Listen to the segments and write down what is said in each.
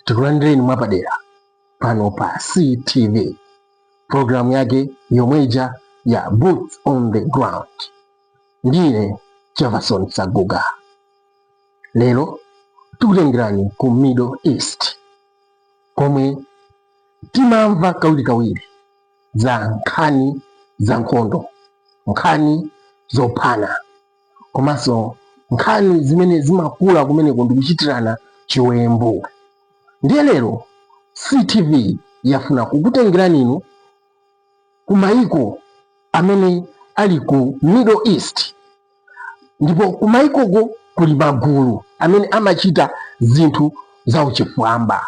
tikulandireni mwapadera pano pa CTV, programu yake yomweja ya Boots on the Ground. Ndine Jefferson Saguga. Lero tikutengerani ku Middle East, komwe timamva kawirikawiri za nkhani za nkhondo, nkhani zophana, komanso nkhani zimene zimakula kumeneko ndikuchitirana chiwembu. Ndiye lero CTV yafuna kukutengerani inu ku mayiko amene ali ku Middle East, ndipo ku mayikoko kuli magulu amene amachita zinthu za uchifwamba.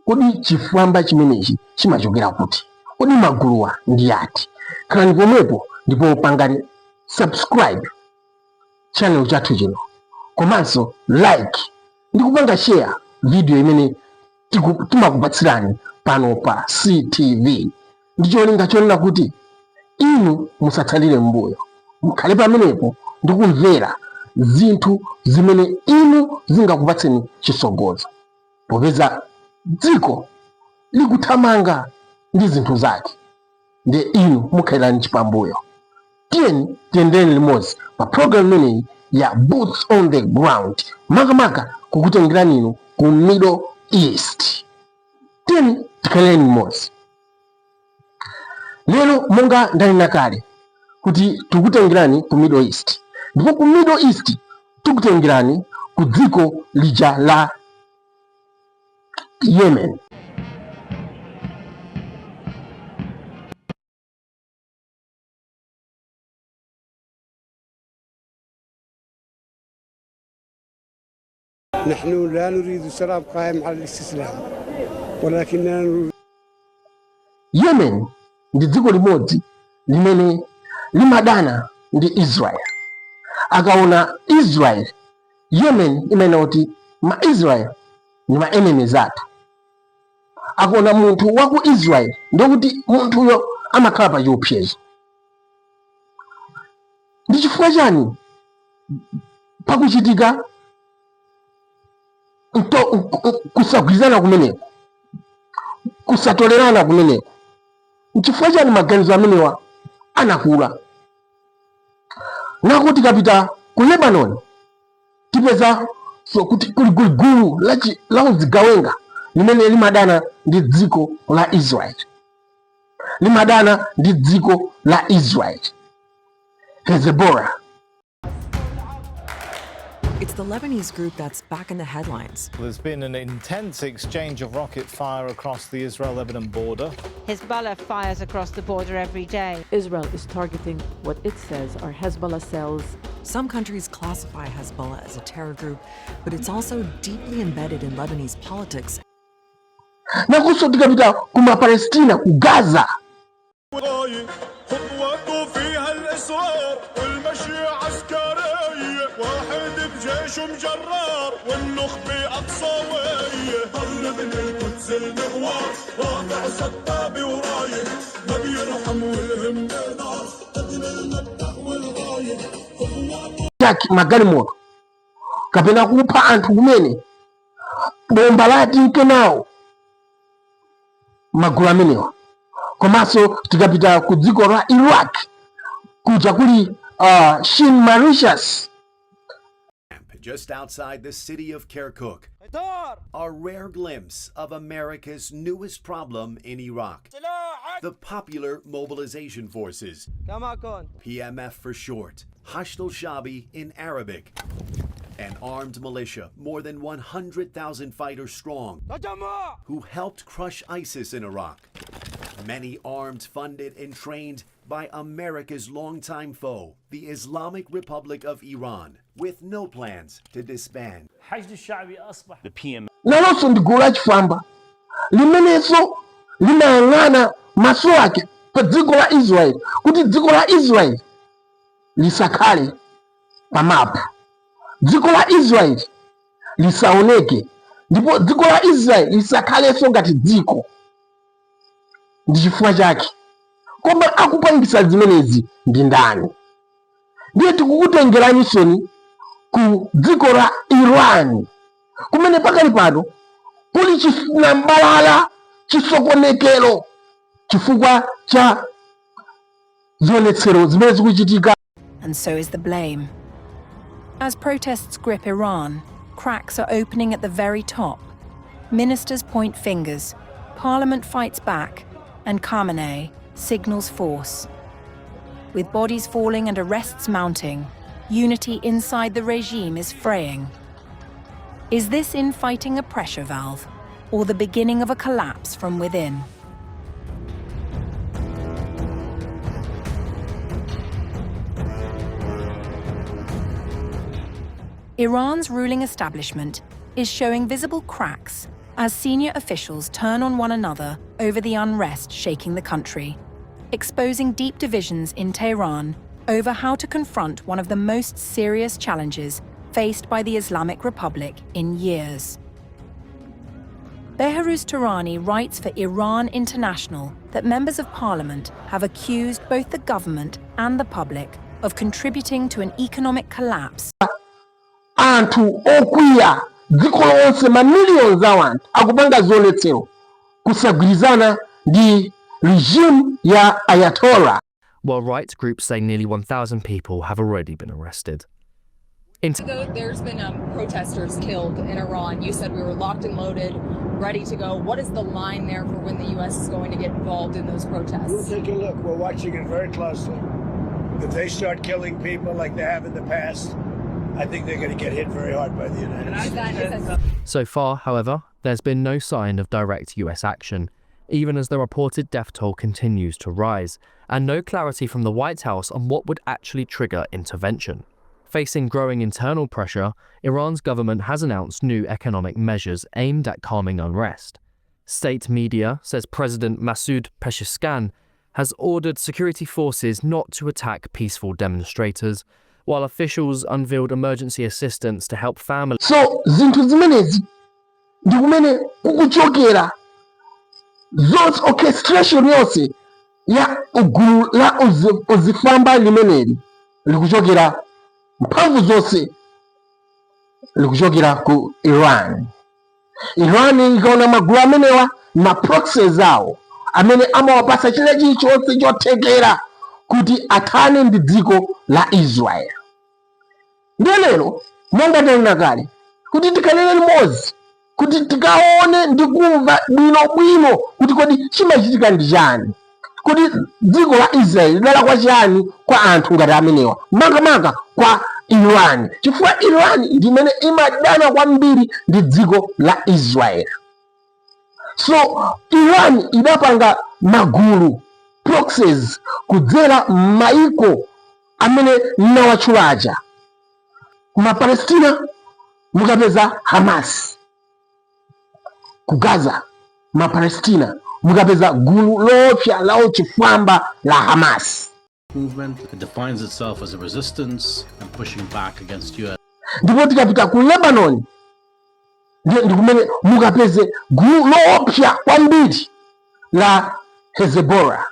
Kodi chifwamba chimenechi chimachokera kuti? Kodi maguluwa ndi ati? Khalani pomwepo ndipo pangani subscribe channel chathu chino, komanso like ndi kupanga share video imene timakupatsirani pano pa CTV. Ndi cholinga chonena kuti inu musatsalire mbuyo, mukhale pamenepo ndi kumvera zinthu zimene inu zingakupatseni chisogozo, popeza dziko likuthamanga ndi zinthu zake, ndiye inu mukhalirani chipambuyo. Tiyeni tiyendeni limodzi pa program imeneyi ya Boots on the Ground, makamaka kukutengerani inu ku Middle East. Tiyeni tikhalireni limodzi. Lero monga ndanena kale kuti tikutengerani ku Middle East, ndipo ku Middle East tikutengerani ku dziko lija la Yemen. نحن لا نريد سراب قائم على الاستسلام، ولكننا نريد. Yemen ndi dziko limodzi limene limadana ndi Israel. Akaona Israel, Yemen imene kuti ma Israel ni ma enemies athu. Akaona munthu wa ku Israel ndikuti munthuyo amakhala pa chiopsezo. Ndi chifukwa chani pakuchitika kusagwirizana kumeneko, kusatolerana kumeneko? N'chifukwa chani maganizo amenewa anakula? Nako tikapita ku Lebanon tipeza kuti kuli gulu la uzigawenga limene limadana ndi dziko la Israel, limadana ndi dziko la Israel, Hezbollah. It's the Lebanese group that's back in the headlines. There's been an intense exchange of rocket fire across the Israel-Lebanon border. Hezbollah fires across the border every day. Israel is targeting what it says are Hezbollah cells. Some countries classify Hezbollah as a terror group, but it's also deeply embedded in Lebanese politics. Nakuso tikapita kuma Palestina, ku Gaza. جيش مجرار والنخبة أقصاوية ضل من القدس المغوار رافع سطابي ورايح ما بيرحم والهم نار قدم المبدأ والغاية magari moto kapena kupha anthu kumene bomba lati mkenawo magulu amenewa. Komanso tikapita ku dziko la Iraq kuja kuli Shin Mauritius. Just outside the city of Kirkuk, a rare glimpse of America's newest problem in Iraq, the Popular Mobilization Forces, PMF for short, Hashd al-Shabi in Arabic, an armed militia more than 100,000 fighters strong, who helped crush ISIS in Iraq. Many armed, funded, and trained by America's longtime foe, the Islamic Republic of Iran, with no plans to disband. The PM Nalonso ndi gulu lachifwamba limenenso limayang'ana maso ake pa dziko la Israel, kuti dziko la Israel lisakhale pa mapu, dziko la Israel lisaoneke, ndipo dziko la Israel lisakhalenso ngati dziko. Ndi chifukwa chake koma akupangisa zimenezi ndi ndani? Ndiye tikukutengerani soni ku dziko la Iran, kumene pakali pano kuli chinambalala chisokonekero chifukwa cha zionetsero zimene zikuchitika. And so is the blame. As protests grip Iran, cracks are opening at the very top. Ministers point fingers, parliament fights back, and Khamenei signals force. With bodies falling and arrests mounting, unity inside the regime is fraying. Is this infighting a pressure valve, or the beginning of a collapse from within? Iran's ruling establishment is showing visible cracks as senior officials turn on one another over the unrest shaking the country, exposing deep divisions in Tehran over how to confront one of the most serious challenges faced by the Islamic Republic in years. Behruz Tehrani writes for Iran International that members of parliament have accused both the government and the public of contributing to an economic collapse. Anthu okwiya dziko lonse mamiliyoni za wanthu akupanga zionetsero kusagwirizana ndi regime ya Ayatollah. While rights groups say nearly 1,000 people have already been arrested. There's been protesters killed in Iran. You said we were locked and loaded, ready to go. What is the line there for when the U.S. is going to get involved in those protests? We'll take a look. We're watching it very closely. If they start killing people like they have in the past, I think they're going to get hit very hard by the United States. So far, however, there's been no sign of direct US action, even as the reported death toll continues to rise, and no clarity from the White House on what would actually trigger intervention. Facing growing internal pressure, Iran's government has announced new economic measures aimed at calming unrest. State media says President Masoud Pezeshkian has ordered security forces not to attack peaceful demonstrators, while officials unveiled emergency assistance to help families. So zinthu zimenezi ndi kumene kukuchokera zose orchestration yonse ya gulu la uzifamba limeneli likuchokera mphamvu zonse likuchokera ku Iran. Iran ikaona magulu amenewa na proxies awo amene amawapasa china chilichonse chothekera kuti athane ndi dziko la Israel. Ndiyo lero monga tanena kale kuti tikanene limodzi kuti tikaone ndi kumva bwinobwino kuti kodi chimachitika ndi chani, kuti dziko la Israel lidalakwa chani kwa anthu ngati amenewa, makamaka kwa Iran, chifukwa Iran ndimene imadana kwambiri ndi dziko la Israel. So Iran idapanga magulu proxies kudzera maiko amene nawatchulacha. Kuma Palestina mukapeza Hamas, ku Gaza ma Palestina mukapeza gulu lopya lao chifwamba la Hamas. Movement that defines itself as a resistance and pushing back against US. Ndipo tikapita ku Lebanon ndi kumene mukapeze gulu lopya kwambiri la Hezbollah.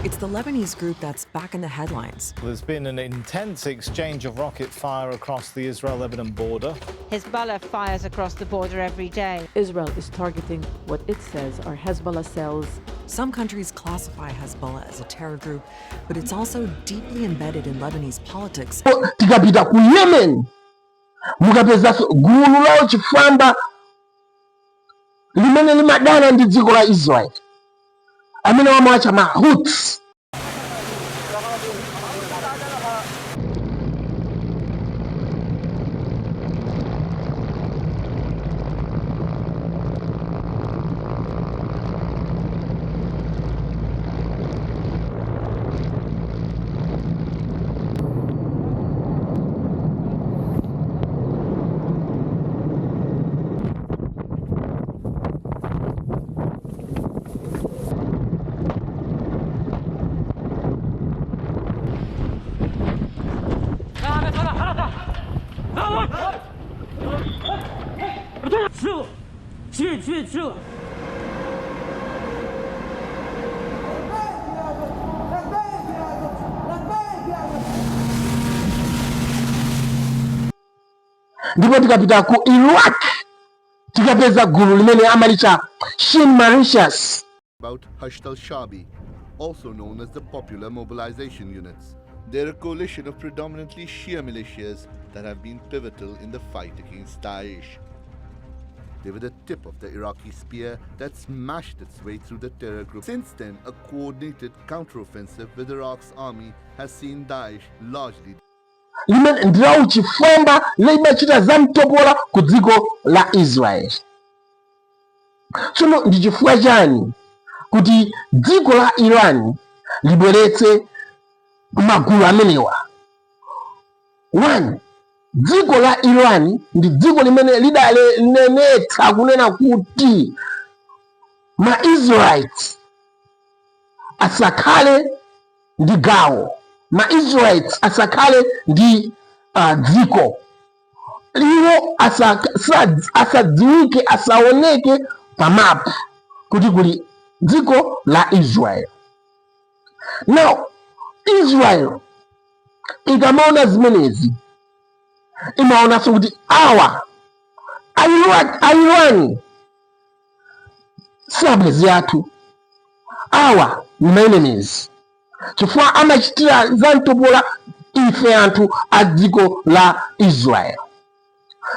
It's the Lebanese group that's back in the headlines. There's been an intense exchange of rocket fire across the Israel-Lebanon border. Hezbollah fires across the border every day. Israel is targeting what it says are Hezbollah cells. Some countries classify Hezbollah as a terror group, but it's also deeply embedded in Lebanese politics. Tikapita ku Yemen mukapeza gulu lao chifwamba limene limadana ndi dziko la Israel amene wamawacha ma Houthis. Ndipo tikapita ku Iraq tikapeza gulu limene amalicha Shin Mauritius. About Hashd al-Shabi, also known as the Popular Mobilization Units. They're a coalition of predominantly Shia militias that have been pivotal in the fight against Daesh. They were the tip of the Iraqi spear that smashed its way through the terror group. Since then, a coordinated counteroffensive with Iraq's army has seen Daesh largely. Limene ndirawu chifwamba limachita zamtopola ku dziko la Israel. Tsono ndi chifukwa chani kuti dziko la Iran libweretse magulu amenewa? One, dziko la Iran ndi dziko limene lidalenetsa kunena kuti ma Israelites asakhale ndi gawo, ma Israelites asakhale ndi dziko liwo, asadziwike, asaoneke pa map kuti kuli dziko la Israel. Now Israel ikamaona zimenezi imaonanso kuti awa Iran si abwenzi athu, awa ni ma enemies, chifukwa amachitira zamtopola ife anthu a dziko la Israel.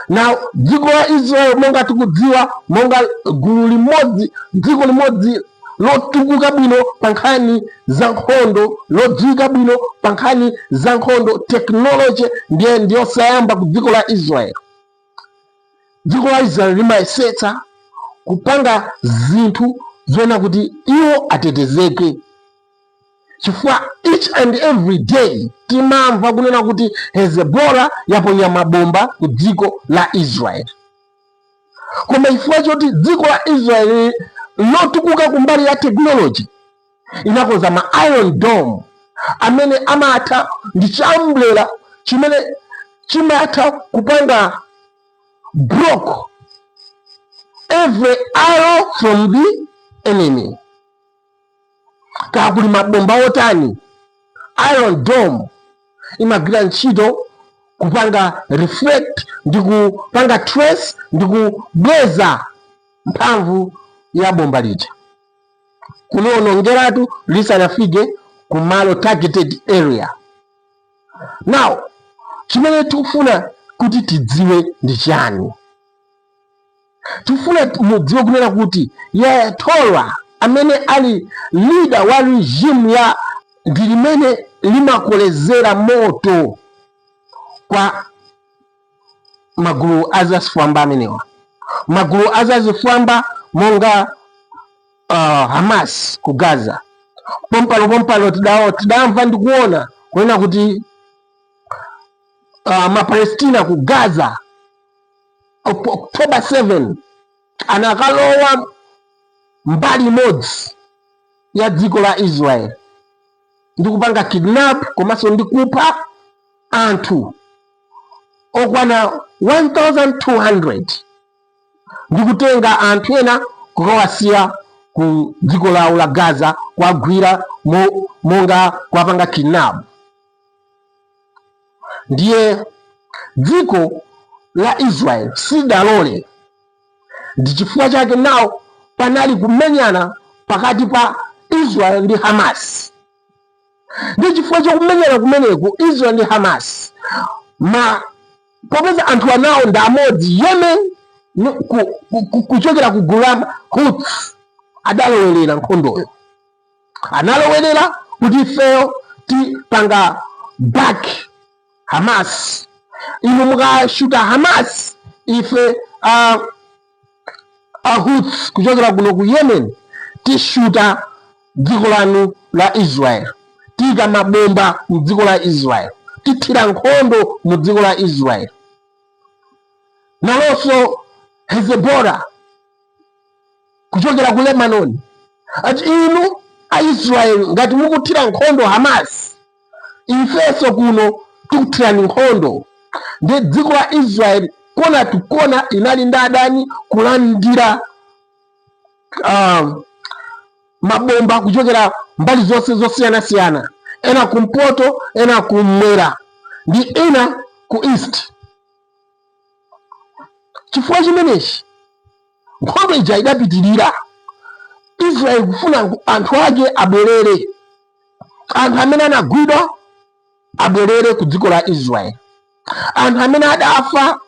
Now dziko la Israel monga tikudziwa, monga gulu limodzi, dziko limodzi lotukuka bwino pa nkhani za nkhondo, lodziwika bwino pa nkhani za nkhondo, technology ndiyo sayamba ku dziko la Israel. Dziko la Israel limayesetsa kupanga zinthu zoona kuti iwo atetezeke, chifukwa each and every day timamva kunena kuti Hezbollah yaponya mabomba ku dziko la Israel. Koma chifukwa choti dziko la Israel lotukuka kumbali ya technology inakoza ma Iron Dome amene amatha ndi chambrela chimene chimatha kupanga block every arrow from the enemy. Kakuli mabomba otani, Iron Dome imagwira ntchito kupanga reflect ndi kupanga trace ndi kubweza mphamvu ya bomba lija kulionongeratu lisanafike kumalo targeted area. Now chimene tikufuna kuti tidziwe ndi chani? Tikufuna mudziwe kunena kuti Ayatollah amene ali leader wa regime ya ndi limene limakolezera moto kwa magulu azazifwamba amenewa, magulu azazifwamba monga Hamas ku Gaza. Pompano tidamva ndi kuona kuona kuti Mapalestina ku Gaza October 7 anakalowa mbali imodzi ya dziko la Israel ndi kupanga kidnap komanso ndi kupha anthu okwana 1200 ndi kutenga anthu ena kukawasiya ku dziko lawo la Gaza, kuagwira monga kuapanga kidnap. Ndiye dziko la Israel sidalole, ndi chifukwa chake nawo panali kumenyana pakati pa Israel ndi Hamas. Ndi chifukwa chakumenyana kumeneku Israel ndi Hamas, popeza anthu anawo ndi amodzi, Yemen kuchokera ku gulu la Houthi adalowerera nkhondoyo, analowerera kuti ifeyo tipanga back Hamas, inu mukashuta Hamas, ife Houthi kuchokera kuno ku Yemen tishuta dziko lanu la Israel, tika mabomba mu dziko la Israel, tithira nkhondo mu dziko la Israel. Nalonso Hezbollah kuchokera ku Lebanon ati inu Aisraeli ngati mukuthira nkhondo Hamas, ifeso kuno tikuthirani nkhondo. Ndi dziko la Israeli kona tukona inali ndi adani kulandira mabomba kuchokera mbali zonse zosiyanasiyana, ena kumpoto, ena kummwera, ndi ena ku east. Chifukwa chimenechi nkhondo ija idapitirira. Israeli kufuna anthu ake abwerere, anthu amene anagwidwa abwerere ku dziko la Israeli, anthu amene adafa,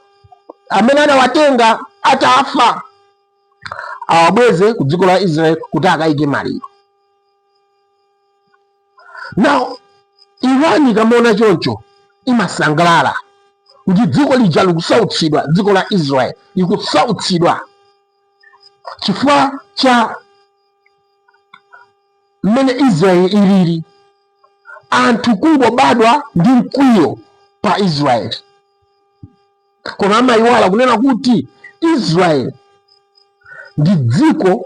amene anawatenga atafa awabweze ku dziko la Israeli kuti akayike maliro. Now Iran ikamaona choncho imasangalala kuti dziko lija likusautsidwa, dziko la Israeli likusautsidwa chifukwa cha mmene Israeli ilili. Anthu kungobadwa ndi mkwiyo pa Israeli, koma amayiwala kunena kuti Israeli ndi dziko,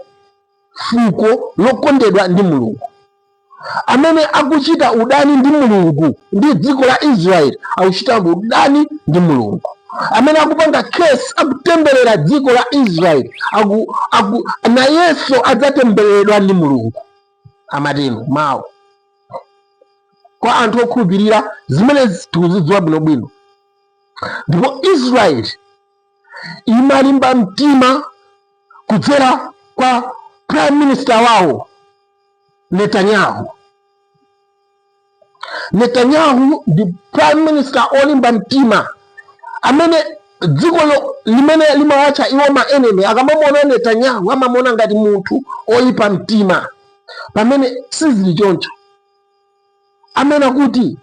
fuko lokondedwa ndi Mulungu. Amene akuchita udani ndi Mulungu ndi dziko la Israeli akuchita udani ndi Mulungu. Amene akupanga kesi akutemberera dziko la Israeli nayenso adzatembereredwa ndi Mulungu. Amatero mawu kwa anthu okhulupirira zimene tikuzidziwa bwinobwino. Ndipo Israeli imalimba mtima kudzera kwa prime minister wawo Netanyahu. Netanyahu ndi prime minister olimba mtima, amene dziko limene limawacha iwo ma enemy akamamona Netanyahu amamona ngati munthu oyipa mtima, pamene sizili choncho. Amene kuti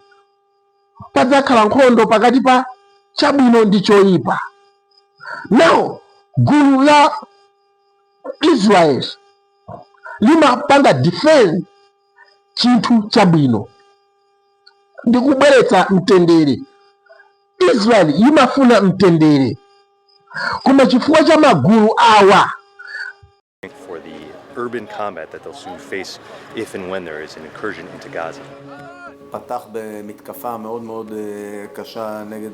padzakhala nkhondo pakati pa chabwino ndi choyipa. Now gulu la Israeli limapanga defend chinthu chabwino ndi kubweretsa mtendere. Israeli imafuna mtendere, koma chifukwa cha magulu awa for the urban combat that they'll soon face if and when there is an incursion into Gaza. פתח במתקפה מאוד מאוד קשה נגד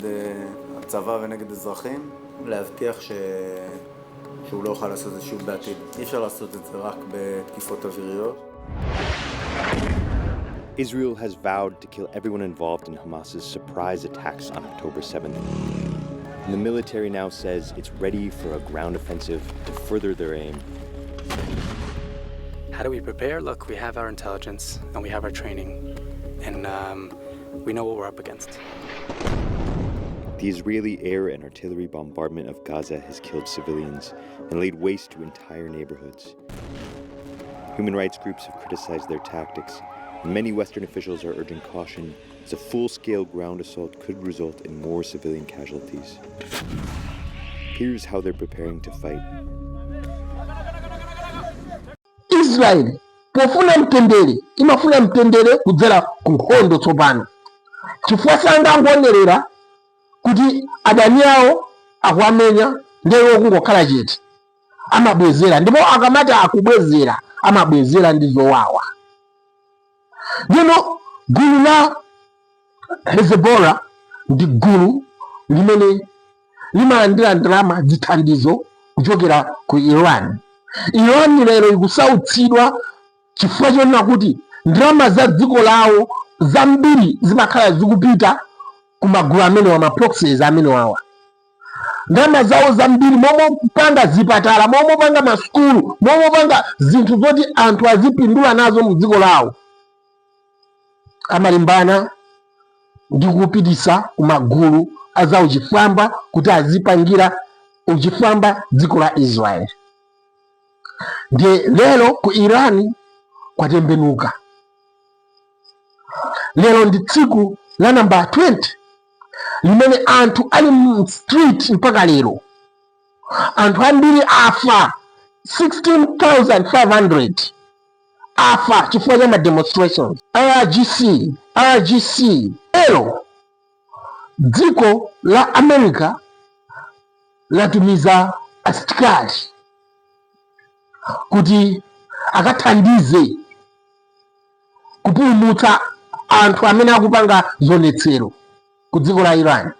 הצבא ונגד אזרחים, להבטיח שהוא לא יוכל לעשות את זה שוב בעתיד. אי אפשר לעשות את זה רק בתקיפות אוויריות. Israel has vowed to kill everyone involved in Hamas's surprise attacks on October 7th. And the military now says it's ready for a ground offensive to further their aim. How do we prepare? Look, we have our intelligence and we have our training, and we know what we're up against. The Israeli air and artillery bombardment of Gaza has killed civilians and laid waste to entire neighborhoods. Human rights groups have criticized their tactics, and many Western officials are urging caution as a full-scale ground assault could result in more civilian casualties. Here's how they're preparing to fight. Israeli pofuna mtendere imafuna mtendere kudzera ku nkhondo tsopano, chifukwa sangangonerera kuti adani awo akuamenya ndero kungokhala chete, amabwezera. Ndipo akamati akubwezera amabwezera ndi zowawa. Ndino gulu la Hezbollah ndi gulu limene limalandira ndalama zithandizo kuchokera ku Iran. Iran lero ikusautsidwa chifukwa chonena kuti ndalama za dziko lawo zambiri zimakhala zikupita ku magulu amene wa maproxies amene wawa. Ndalama zawo zambiri momwe kupanga zipatala, momwe kupanga masukulu, momwe kupanga zinthu zoti anthu azipindula nazo mu dziko lawo, amalimbana ndi kupitisa ku magulu aza uchifwamba kuti azipangira uchifwamba dziko la Israeli. Ndiye lero ku Irani kwatembenuka. Lero ndi tsiku la namba 20 limene anthu ali mu street mpaka lero. Anthu ambiri afa 16,500 afa chifukwa cha ma demonstrations. RGC lero dziko la America latumiza asitikali kuti akathandize kupulumutsa anthu amene akupanga zionetsero ku dziko la Iran,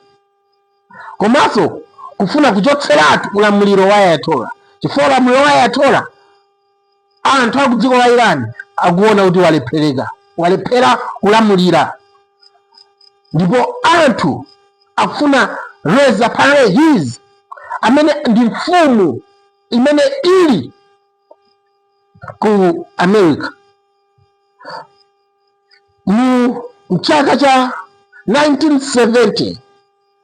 komanso kufuna kuchotseratu ulamuliro wa Ayatollah. Chifukwa ulamuliro wa Ayatollah anthu aku dziko la Iran akuona kuti walephera kulamulira, ndipo anthu akufuna Reza Pahlavi amene ndi mfumu imene ili ku America mu chaka cha 1970,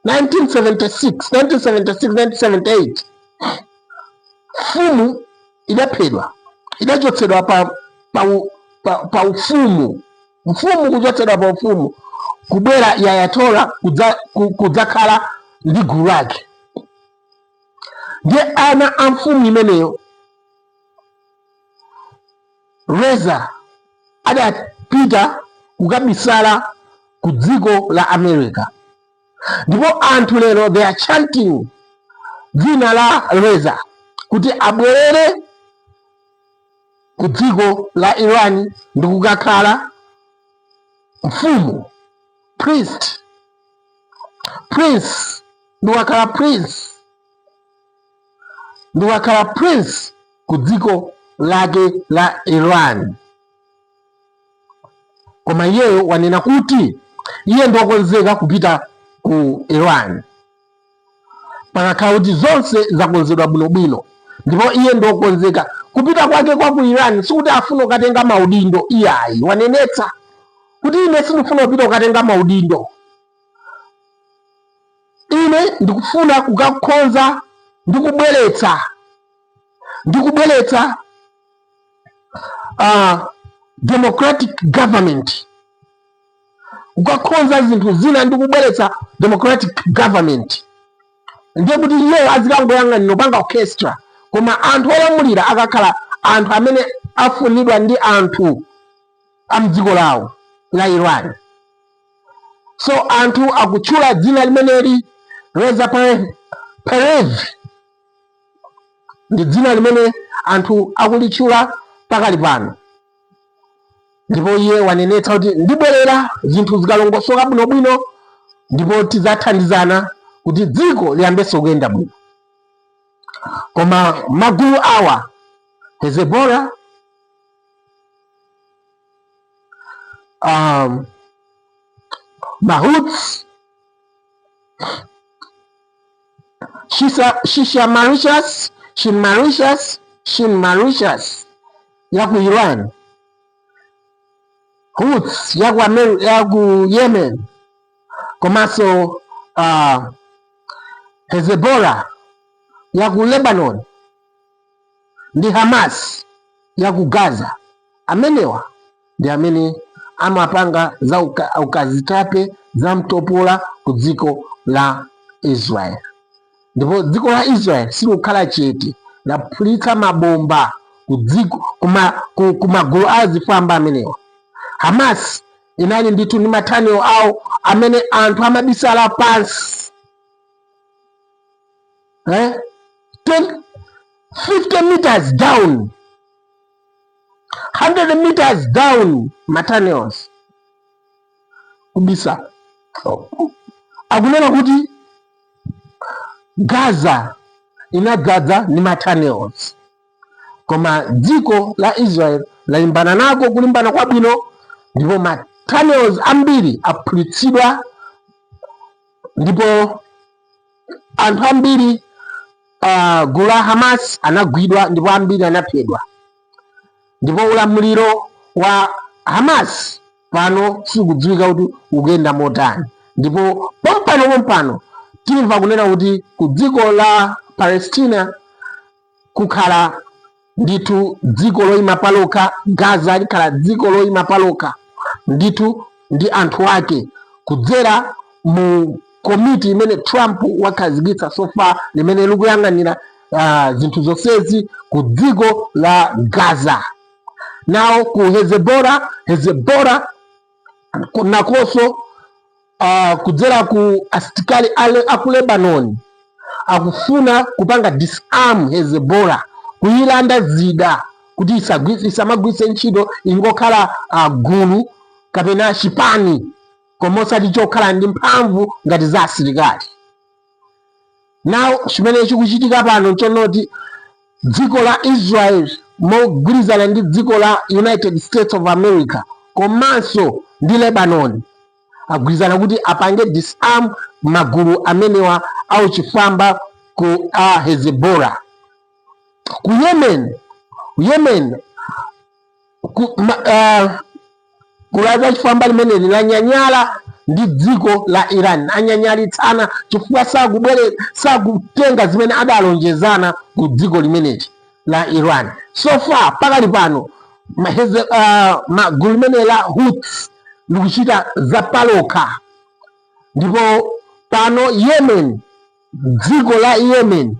1978 fumu idaphedwa, idachotsedwa pa ufumu, mfumu kuchotsedwa pa ufumu kubwera Ayatollah kudzakhala ndi gulu lake. Ndiye ana a mfumu imeneyo Reza adapita kukabisala ku dziko la America, ndipo anthu lero they are chanting dzina la Reza kuti abwerere ku dziko la Iran ndi kukakhala mfumu, prince ndi kukakhala prince ku dziko lake la Iran. Koma iyeyo wanena kuti iye ndi wokonzeka kupita ku Iran, pakakhala kuti zonse zakonzedwa bwinobwino, ndipo iye ndi wokonzeka kupita kwake kwa ku Iran. Sikuti afuna kukatenga maudindo iyayi, wanenetsa kuti ine sindifuna kupita kukatenga maudindo, ine ndikufuna kukakhonza ndi kubweretsa democratic government, kukakhonza zinthu zina ndi kubweretsa democratic government. Ndiye kuti iyeyo azikangoyang'anira panga orchestra, koma anthu olamulira akakhala anthu amene afunidwa ndi anthu a mdziko lawo la Iran. So anthu akutchula dzina limeneli Reza Pahlavi ndi dzina limene anthu akulitchula pakali pano, ndipo iye wanenetsa kuti ndibwerera zinthu zikalongosoka bwinobwino, ndipo tidzathandizana kuti dziko liyambenso kuyenda bwino. Koma magulu awa Hezbollah, Mahouts, Shin Mauritius ya ku Iran, Houths ya ku Yemen, komanso Hezbollah ya ku Lebanon ndi Hamas ya ku Gaza. Amenewa ndi amene amapanga za ukazitape za mtopola ku dziko la Israel, ndipo dziko la Israel silukhala chete, laphulitsa mabomba ku dziko ku magulu azifamba amenewa. Hamas inali ndithu ndi mathanelo awo amene anthu amabisala pansi, 50 meters down, 100 meters down, mathanels kubisa. Akunena kuti Gaza inadzaza ndi mathanels, koma dziko la Israel lalimbana nako kulimbana kwabwino, ndipo mathanels ambiri aphulitsidwa, ndipo anthu ambiri gulu la Hamas anagwidwa, ndipo ambiri anaphedwa. Ndipo ulamuliro wa Hamas pano sikudziwika kuti ukuyenda motani, ndipo pompano timva kunena kuti ku dziko la Palestina kukhala ndithu dziko loyima palokha, Gaza likhala dziko loyima palokha ndithu ndi anthu ake, kudzera mu komiti imene Trump wakhazikitsa sofa, limene likuyang'anira zinthu zonsezi ku dziko la Gaza. Nawo ku Hezbollah nakonso kudzera ku asitikali aku Lebanon akufuna kupanga disarm Hezbollah, kuyilanda zida kuti isamagwiritse ntchito, ingokhala gulu kapena chipani, koma osati chokhala ndi mphamvu ngati za asilikali. Nawo chimene chikuchitika pano nchonoti dziko la Israel mogwirizana ndi dziko la United States of America komanso ndi Lebanon agwirizana kuti apange disarm magulu amenewa au chifamba ku Hezbollah. ku Yemen kulaza chifamba limene lanyanyala ndi dziko la Iran, anyanyalitsana chifukwa sakutenga zimene adalonjezana ku dziko limeneli la Iran. So far pakali pano magulu limene la Houthi likuchita zapaloka, ndipo pano dziko la Yemen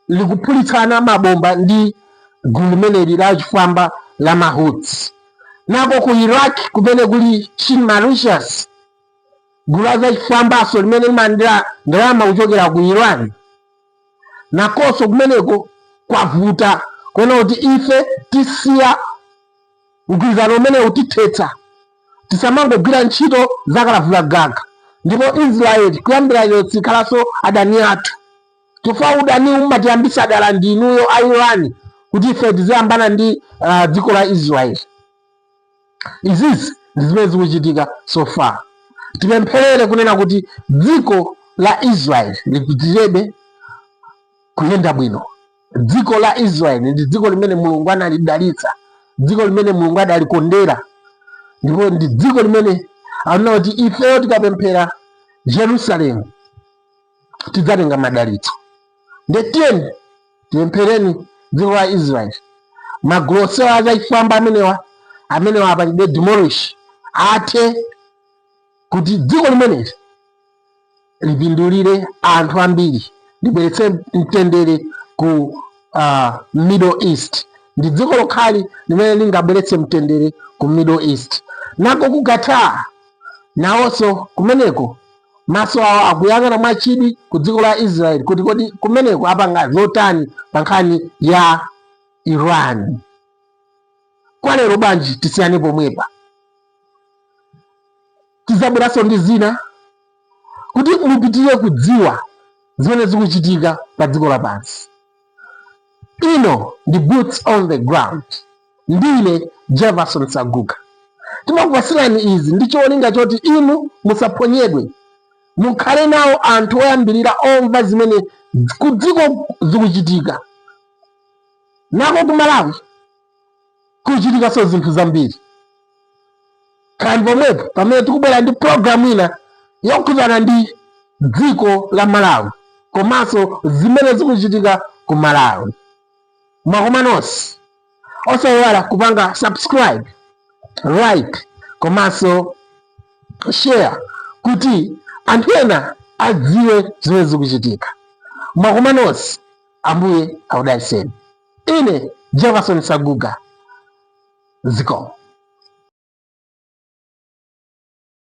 likuphulitsana mabomba ndi gulu limeneli la chifamba la Houthi. Nako ku Iraq kumene kuli Shin Mauritius, gulu la chifambaso limene limalandira ndalama kuchokera ku Iran, nakonso kumeneko kwavuta kuona kuti ife tisiya mgwirizano umene utithetsa, tisamangogwira ntchito zakalavulagaga, ndipo Israeli kuyambira lero sikhalanso adani athu, chifukwa udani umatiyambisa dala ndi inuyo a Iran kuti ife tiziyambana ndi dziko la Israeli. Izizi ndi zimene zikuchitika so far. Tipempherere kunena kuti dziko la Israeli lipitirebe kuyenda bwino. Dziko la Israeli ndi dziko limene Mulungu analidalitsa, dziko limene Mulungu adalikondera, ndipo ndi dziko limene aona kuti ifeyo tikapemphera Jerusalemu tidzatenga madalitso. Ndetiyeni tipemphereni dziko la Israeli, magulu onsewa achifamba amenewa apachidwe demolish, athe kuti dziko limeneli lipindulire anthu ambiri, libweretse mtendere ku Middle East. Ndi dziko lokhali limene lingabweretse mtendere ku Middle East. Nako ku Qatar nawonso kumeneko maso awo akuyang'ana mwachidi ku dziko la Israeli kuti kodi kumeneko apanga zotani pa nkhani ya Iran. Kwa lero bwanji tisiyane pomwepa, tizabweranso ndi zina kuti mupitirire kudziwa zimene zikuchitika pa dziko lapansi. Ino ndi Boots on the Ground, ndine Jefferson Saguka. Timakupasirani izi ndi cholinga choti inu musaphonyedwe, mukhale nawo anthu oyambirira omva zimene ku dziko zikuchitika. Nako ku Malawi kuchitikanso zinthu zambiri. Khalani pomwepo pamene tikubwera ndi programu ina yokhudzana ndi dziko la Malawi komanso zimene zikuchitika ku Malawi. Mwakoma nonse, osayiwala kupanga subscribe, like komanso share kuti anthu ena adziwe zimene zikuchitika. Mwakoma nonse, Ambuye akudalitseni. Ine Jefferson Saguka, ziko.